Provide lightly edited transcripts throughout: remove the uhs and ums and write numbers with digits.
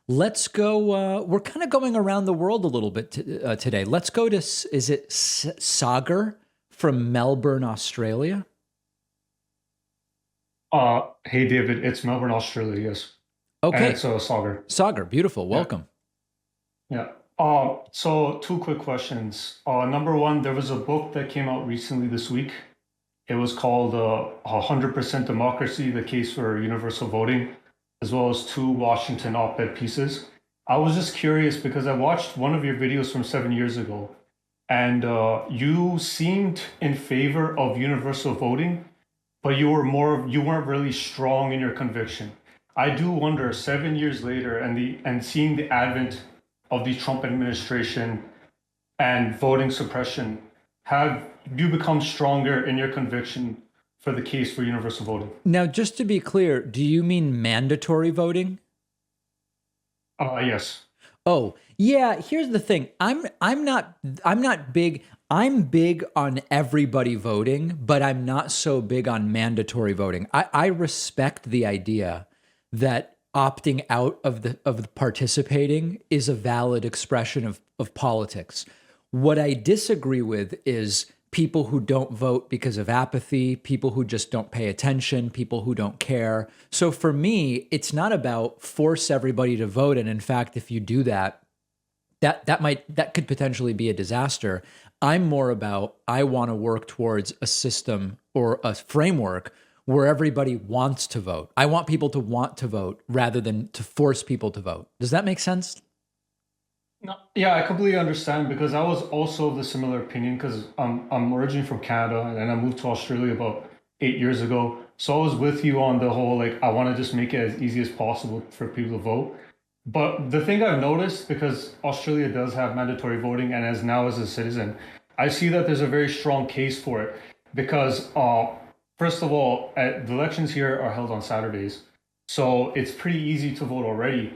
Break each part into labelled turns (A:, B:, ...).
A: Let's go. We're kind of going around the world a little bit today. Let's go to, is it Sagar from Melbourne, Australia?
B: Hey David, it's Melbourne, Australia, yes. And
A: Okay.
B: it's Sagar.
A: Sagar, beautiful.
B: Yeah,
A: Welcome.
B: yeah. So two quick questions. Number one, there was a book that came out recently this week. It was called 100% Democracy, The Case for Universal Voting, as well as two Washington op-ed pieces. I was just curious because I watched one of your videos from 7 years ago, and you seemed in favor of universal voting, but you weren't really strong in your conviction. I do wonder 7 years later and seeing the advent of the Trump administration and voting suppression, have you become stronger in your conviction for the case for universal voting?
A: Now, just to be clear, do you mean mandatory voting?
B: Yes.
A: Oh, yeah, here's the thing. I'm not big. I'm big on everybody voting, but I'm not so big on mandatory voting. I respect the idea that opting out of the participating is a valid expression of politics. What I disagree with is people who don't vote because of apathy, people who just don't pay attention, people who don't care. So for me, it's not about force everybody to vote. And in fact, if you do that, that could potentially be a disaster. I'm more about I want to work towards a system or a framework where everybody wants to vote. I want people to want to vote rather than to force people to vote. Does that make sense?
B: No, yeah, I completely understand because I was also of the similar opinion because I'm originally from Canada and I moved to Australia about 8 years ago. So I was with you on the whole like I want to just make it as easy as possible for people to vote. But the thing I've noticed, because Australia does have mandatory voting, and as now as a citizen, I see that there's a very strong case for it. Because, first of all, the elections here are held on Saturdays. So it's pretty easy to vote already.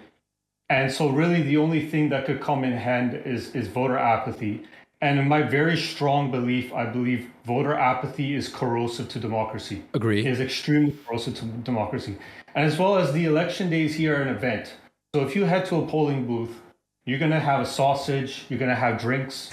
B: And so, really, the only thing that could come in hand is voter apathy. And in my very strong belief, I believe voter apathy is corrosive to democracy. It
A: Agree.
B: is extremely corrosive to democracy. And as well as the election days here are an event. So if you head to a polling booth, you're gonna have a sausage, you're gonna have drinks.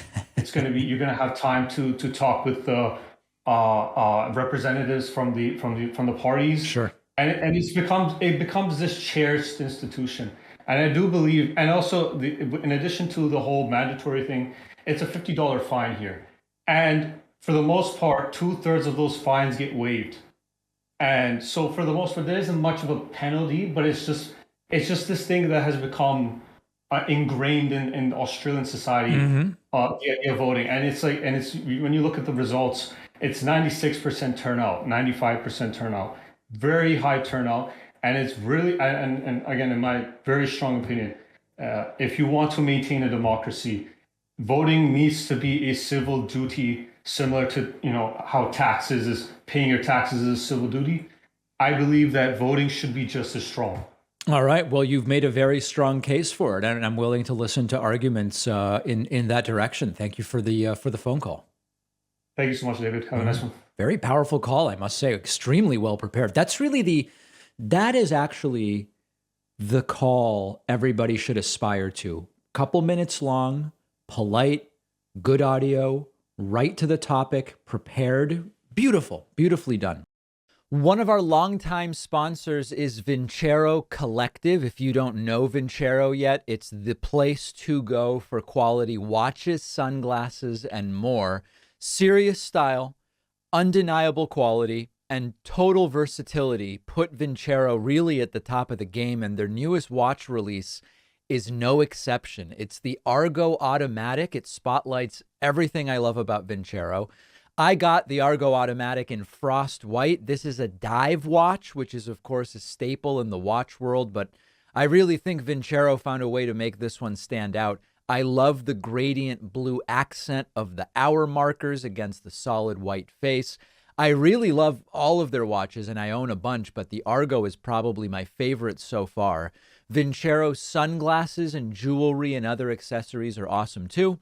B: You're gonna have time to talk with the representatives from the parties,
A: Sure.
B: and it becomes this cherished institution. And I do believe, and also in addition to the whole mandatory thing, it's a $50 fine here, and for the most part, two-thirds of those fines get waived. And so for the most part, there isn't much of a penalty, but it's just this thing that has become ingrained in Australian society,
A: Hmm.
B: the idea of voting. And it's like, and it's when you look at the results, it's 96% turnout, 95% turnout, very high turnout. And it's really, and again, in my very strong opinion, if you want to maintain a democracy, voting needs to be a civil duty, similar to how taxes is paying your taxes is a civil duty. I believe that voting should be just as strong.
A: All right. Well, you've made a very strong case for it, and I'm willing to listen to arguments in that direction. Thank you for the phone call.
B: Thank you so much, David. Have a nice
A: Mhm.
B: one.
A: Very powerful call, I must say. Extremely well prepared. That is actually the call everybody should aspire to. Couple minutes long, polite, good audio, right to the topic, prepared. Beautiful, beautifully done. One of our longtime sponsors is Vincero Collective. If you don't know Vincero yet, it's the place to go for quality watches, sunglasses, and more. Serious style, undeniable quality, and total versatility put Vincero really at the top of the game, and their newest watch release is no exception. It's the Argo Automatic. It spotlights everything I love about Vincero. I got the Argo Automatic in frost white. This is a dive watch, which is, of course, a staple in the watch world, but I really think Vincero found a way to make this one stand out. I love the gradient blue accent of the hour markers against the solid white face. I really love all of their watches, and I own a bunch, but the Argo is probably my favorite so far. Vincero sunglasses and jewelry and other accessories are awesome too.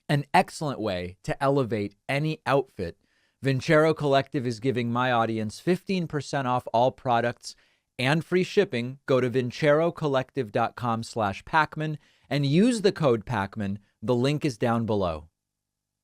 A: An excellent way to elevate any outfit. Vincero Collective is giving my audience 15% off all products and free shipping, go to vincerocollective.com/Pacman and use the code Pacman. The link is down below.